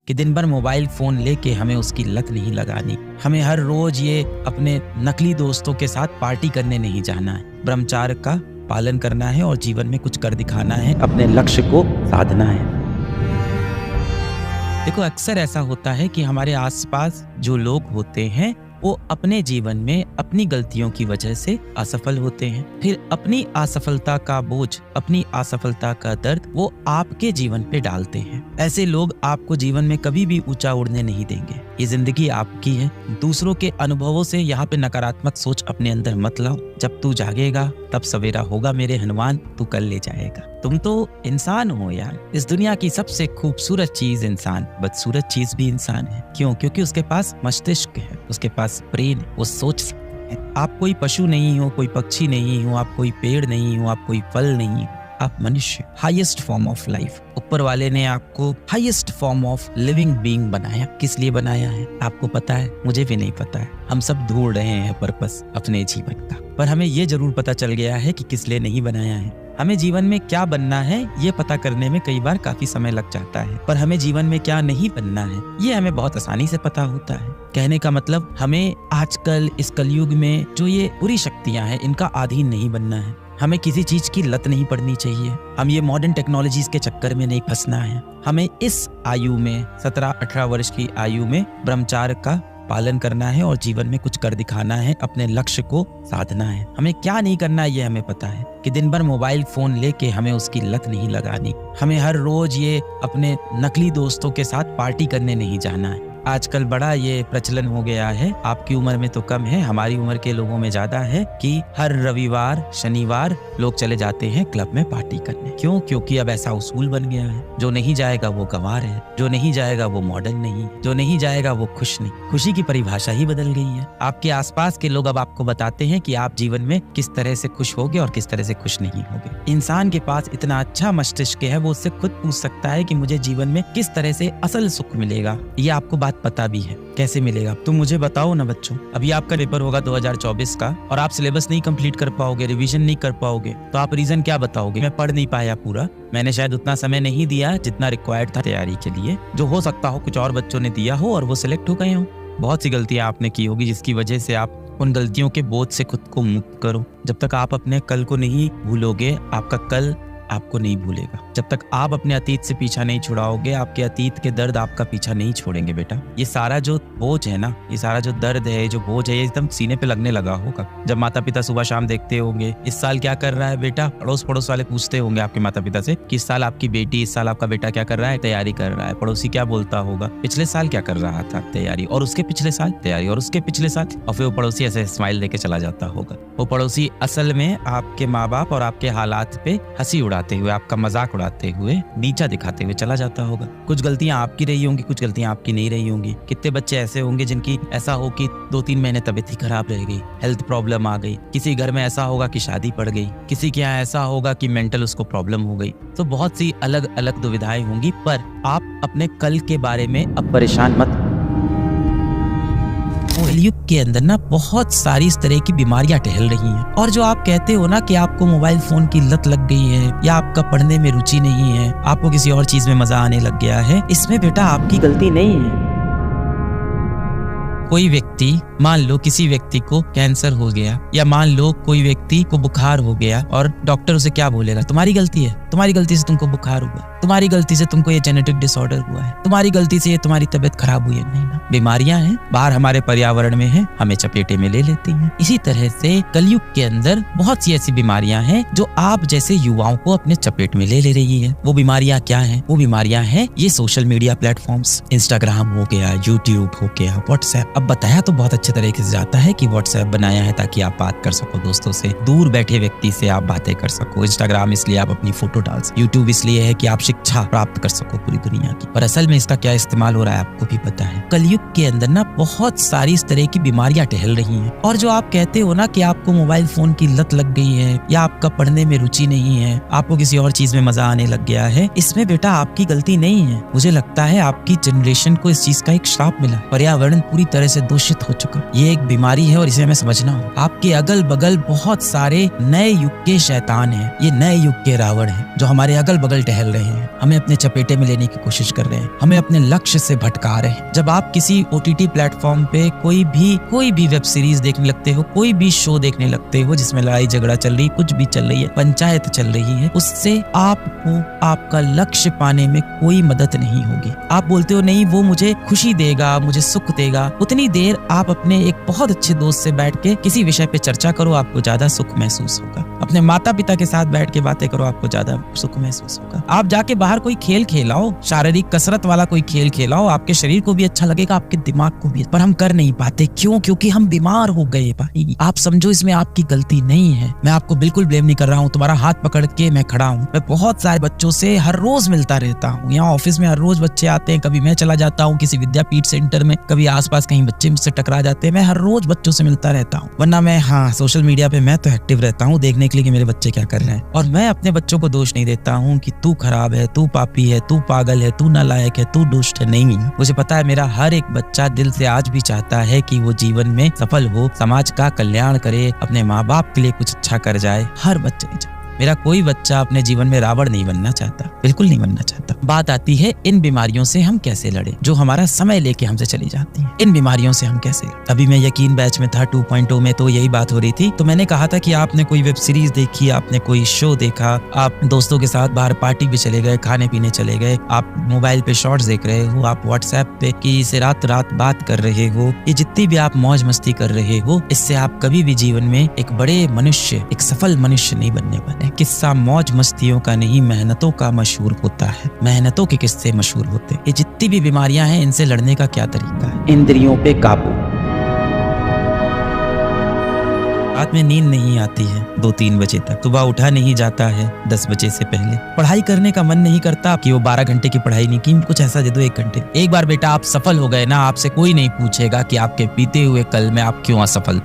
कि दिन भर मोबाइल फोन लेके हमें उसकी लत नहीं लगानी। हमें हर रोज ये अपने नकली दोस्तों के साथ पार्टी करने नहीं जाना है। ब्रह्मचर्य का पालन करना है और जीवन में कुछ कर दिखाना है, अपने लक्ष्य को साधना है। देखो, अक्सर ऐसा होता है कि हमारे आसपास जो लोग होते हैं वो अपने जीवन में अपनी गलतियों की वजह से असफल होते हैं। फिर अपनी असफलता का बोझ, अपनी असफलता का दर्द वो आपके जीवन पे डालते हैं। ऐसे लोग आपको जीवन में कभी भी ऊंचा उड़ने नहीं देंगे। ये जिंदगी आपकी है। दूसरों के अनुभवों से यहाँ पे नकारात्मक सोच अपने अंदर मत लाओ। जब तू जागेगा तब सवेरा होगा मेरे हनुमान, तू कल ले जाएगा। तुम तो इंसान हो यार। इस दुनिया की सबसे खूबसूरत चीज इंसान, बदसूरत चीज भी इंसान है। क्यों? क्योंकि उसके पास मस्तिष्क है, उसके पास ब्रेन, वो सोच सकता है। आप कोई पशु नहीं हो, कोई पक्षी नहीं हो, आप कोई पेड़ नहीं हो, आप कोई फल नहीं हो, आप मनुष्य, हाईएस्ट फॉर्म ऑफ लाइफ। ऊपर वाले ने आपको highest form of living being बनाया। किस लिए बनाया है आपको पता है? मुझे भी नहीं पता है। हम सब ढूंढ रहे हैं पर्पस अपने जीवन का, पर हमें ये जरूर पता चल गया है कि किस लिए नहीं बनाया है। हमें जीवन में क्या बनना है ये पता करने में कई बार काफी समय लग जाता है, पर हमें जीवन में क्या नहीं बनना है ये हमें बहुत आसानी से पता होता है। कहने का मतलब, हमें आजकल इस कलयुग में जो ये बुरी शक्तियां हैं इनका अधीन नहीं बनना है। हमें किसी चीज की लत नहीं पड़नी चाहिए। हम ये मॉडर्न टेक्नोलॉजीज के चक्कर में नहीं फंसना है। हमें इस आयु में 17-18 वर्ष की आयु में ब्रह्मचर्य का पालन करना है और जीवन में कुछ कर दिखाना है, अपने लक्ष्य को साधना है। हमें क्या नहीं करना है ये हमें पता है कि दिन भर मोबाइल फोन लेके हमें उसकी लत नहीं लगानी। हमें हर रोज ये अपने नकली दोस्तों के साथ पार्टी करने नहीं जाना है। आजकल बड़ा ये प्रचलन हो गया है, आपकी उम्र में तो कम है, हमारी उम्र के लोगों में ज्यादा है, कि हर रविवार शनिवार लोग चले जाते हैं क्लब में पार्टी करने। क्यों? क्योंकि अब ऐसा उसूल बन गया है, जो नहीं जाएगा वो गंवार है, जो नहीं जाएगा वो मॉडर्न नहीं, जो नहीं जाएगा वो खुश नहीं। खुशी की परिभाषा ही बदल गई है। आपके आसपास के लोग अब आपको बताते हैं कि आप जीवन में किस तरह से खुश होगे और किस तरह से खुश नहीं होगे। इंसान के पास इतना अच्छा मस्तिष्क है, वो उससे खुद पूछ सकता है कि मुझे जीवन में किस तरह से असल सुख मिलेगा। ये आपको बात पता भी है, कैसे मिलेगा तुम मुझे बताओ ना बच्चों। अभी आपका पेपर होगा 2024 का और आप सिलेबस नहीं कंप्लीट कर पाओगे, रिवीजन नहीं कर पाओगे, तो आप रीजन क्या बताओगे? मैं पढ़ नहीं पाया पूरा, मैंने शायद उतना समय नहीं दिया जितना रिक्वायर्ड था तैयारी के लिए। जो हो सकता हो कुछ और बच्चों ने दिया हो और वो सिलेक्ट हो गए हो। बहुत सी गलतियां आपने की होगी जिसकी वजह से आप उन गलतियों के बोझ से खुद को मुक्त करो। जब तक आप अपने कल को नहीं भूलोगे, आपका कल आपको नहीं भूलेगा। जब तक आप अपने अतीत से पीछा नहीं छुड़ाओगे, आपके अतीत के दर्द आपका पीछा नहीं छोड़ेंगे बेटा। ये सारा जो बोझ है ना, ये सारा जो दर्द है, जो बोझ है, ये एकदम सीने पे लगने लगा होगा जब माता पिता सुबह शाम देखते होंगे इस साल क्या कर रहा है बेटा। अड़ोस पड़ोस वाले पूछते होंगे आपके माता पिता से कि इस साल आपकी बेटी, इस साल आपका बेटा क्या कर रहा है? तैयारी कर रहा है। पड़ोसी क्या बोलता होगा? पिछले साल क्या कर रहा था? तैयारी। और उसके पिछले साल तैयारी, और उसके पिछले साल। और फिर वो पड़ोसी ऐसे स्माइल देके चला जाता होगा। वो पड़ोसी असल में आपके माँ बाप और आपके हालात पे हंसी उड़ाते हुए, आपका मजाक उड़ाते हुए, नीचा दिखाते हुए चला जाता होगा। कुछ गलतियां आपकी रही होंगी, कुछ गलतियां आपकी नहीं रही होंगी। कितने बच्चे ऐसे होंगे जिनकी ऐसा हो कि 2-3 महीने तबीयत ही खराब रह गई, हेल्थ प्रॉब्लम आ गई। किसी घर में ऐसा होगा कि शादी पड़ गई, किसी के यहाँ ऐसा होगा कि मेंटल उसको प्रॉब्लम हो गई। तो बहुत सी अलग अलग दुविधाएं होंगी, पर आप अपने कल के बारे में अब परेशान मत। कलयुग के अंदर ना बहुत सारी इस तरह की बीमारियां टहल रही हैं, और जो आप कहते हो ना कि आपको मोबाइल फोन की लत लग गई है, या आपका पढ़ने में रुचि नहीं है, आपको किसी और चीज में मजा आने लग गया है, इसमें बेटा आपकी गलती नहीं है। कोई व्यक्ति, मान लो किसी व्यक्ति को कैंसर हो गया, या मान लो कोई व्यक्ति को बुखार हो गया, और डॉक्टर उसे क्या बोलेगा? तुम्हारी गलती है, तुम्हारी गलती से तुमको बुखार हुआ, तुम्हारी गलती से तुमको ये जेनेटिक डिसऑर्डर हुआ है, तुम्हारी गलती से ये तुम्हारी तबीयत खराब हुई है। नहीं ना, बीमारियां हैं, बाहर हमारे पर्यावरण में है, हमें चपेटे में ले लेती हैं। इसी तरह से कलयुग के अंदर बहुत सी ऐसी बीमारियां हैं जो आप जैसे युवाओं को अपने चपेट में ले रही है। वो बीमारियां क्या हैं? वो बीमारियां हैं ये सोशल मीडिया प्लेटफॉर्म्स, इंस्टाग्राम हो गया, यूट्यूब हो गया, व्हाट्सएप। अब बताया तो बहुत अच्छे तरीके से जाता है कि व्हाट्सएप बनाया है ताकि आप बात कर सको दोस्तों से, दूर बैठे व्यक्ति से आप बातें कर सको। इंस्टाग्राम इसलिए आप अपनी फोटो डाल सको, यूट्यूब इसलिए है कि आप शिक्षा प्राप्त कर सको पूरी दुनिया की। और असल में इसका क्या इस्तेमाल हो रहा है आपको भी पता है। कलयुग युग के अंदर ना बहुत सारी इस तरह की बीमारियां टहल रही हैं। और जो आप कहते हो ना कि आपको मोबाइल फोन की लत लग गई है या आपका पढ़ने में रुचि नहीं है, आपको किसी और चीज में मजा आने लग गया है, इसमें बेटा आपकी गलती नहीं है। मुझे लगता है आपकी जनरेशन को इस चीज का एक श्राप मिला। पर्यावरण पूरी तरह से दूषित हो चुका। ये एक बीमारी है और इसे हमें समझना हो। आपके अगल बगल बहुत सारे नए युग के शैतान हैं, ये नए युग के रावण हैं जो हमारे अगल बगल टहल रहे हैं, हमें अपने चपेटे में लेने की कोशिश कर रहे हैं, हमें अपने लक्ष्य से भटका रहे हैं। जब आप किसी OTT प्लेटफॉर्म पे कोई भी वेब सीरीज देखने लगते हो, कोई भी शो देखने लगते हो जिसमें लड़ाई झगड़ा चल रही, कुछ भी चल रही है, पंचायत चल रही है, उससे आपको आपका लक्ष्य पाने में कोई मदद नहीं होगी। आप बोलते हो नहीं वो मुझे खुशी देगा, मुझे सुख देगा। उतनी देर आप अपने एक बहुत अच्छे दोस्त से बैठ के किसी विषय पे चर्चा करो, आपको ज्यादा सुख महसूस होगा। अपने माता पिता के साथ बैठ के बातें करो, आपको ज्यादा सुख महसूस होगा। आप जाके बाहर कोई खेल खेलाओ, शारीरिक कसरत वाला कोई खेल खेलाओ, आपके शरीर को भी अच्छा लगेगा, आपके दिमाग को भी। पर हम कर नहीं पाते, क्यों? क्योंकि हम बीमार हो गए भाई। आप समझो इसमें आपकी गलती नहीं है, मैं आपको बिल्कुल ब्लेम नहीं कर रहा हूँ। तुम्हारा हाथ पकड़ के मैं खड़ा हूँ। मैं बहुत सारे बच्चों से हर रोज मिलता रहता हूँ। यहाँ ऑफिस में हर रोज बच्चे आते हैं, कभी मैं चला जाता हूँ किसी विद्यापीठ सेंटर में, कभी आसपास कहीं बच्चे मुझसे टकरा जाते हैं। मैं हर रोज बच्चों से मिलता रहता हूँ, वरना मैं सोशल मीडिया पे मैं तो एक्टिव रहता हूँ देखने के लिए कि मेरे बच्चे क्या कर रहे हैं। और मैं अपने बच्चों को दोष नहीं देता हूँ कि तू खराब है, तू पापी है, तू पागल है, तू नालायक है, तू दुष्ट है। नहीं, मुझे पता है मेरा हर एक बच्चा दिल से आज भी चाहता है कि वो जीवन में सफल हो, समाज का कल्याण करे, अपने माँ बाप के लिए कुछ अच्छा कर जाए। हर बच्चे ने चाहता। मेरा कोई बच्चा अपने जीवन में रावण नहीं बनना चाहता, बिल्कुल नहीं बनना चाहता। बात आती है इन बीमारियों से हम कैसे लड़े, जो हमारा समय लेके हमसे चली जाती हैं। इन बीमारियों से हम कैसे लड़े? अभी मैं यकीन बैच में था 2.0 में, तो यही बात हो रही थी। तो मैंने कहा था कि आपने कोई वेब सीरीज देखी, आपने कोई शो देखा, आप दोस्तों के साथ बाहर पार्टी पे चले गए, खाने पीने चले गए, आप मोबाइल पे शॉर्ट्स देख रहे हो, आप व्हाट्सएप पे किसी से रात रात बात कर रहे हो, ये जितनी भी आप मौज मस्ती कर रहे हो, इससे आप कभी भी जीवन में एक बड़े मनुष्य, एक सफल मनुष्य नहीं बनने वाले। किस्सा मौज मस्तियों का नहीं, मेहनतों का मशहूर होता है। मेहनतों के किस्से मशहूर होते हैं। ये जितनी भी बीमारियां हैं, इनसे लड़ने का क्या तरीका है? इंद्रियों पे काबू। रात में नींद नहीं आती है 2-3 बजे तक, सुबह उठा नहीं जाता है 10 बजे से पहले, पढ़ाई करने का मन नहीं करता कि वो 12 घंटे की पढ़ाई नहीं की, कुछ ऐसा दे दो 1 घंटे। एक बार बेटा आप सफल हो गए ना, आपसे कोई नहीं पूछेगा कि आपके बीते हुए कल में आप क्यों असफल थे।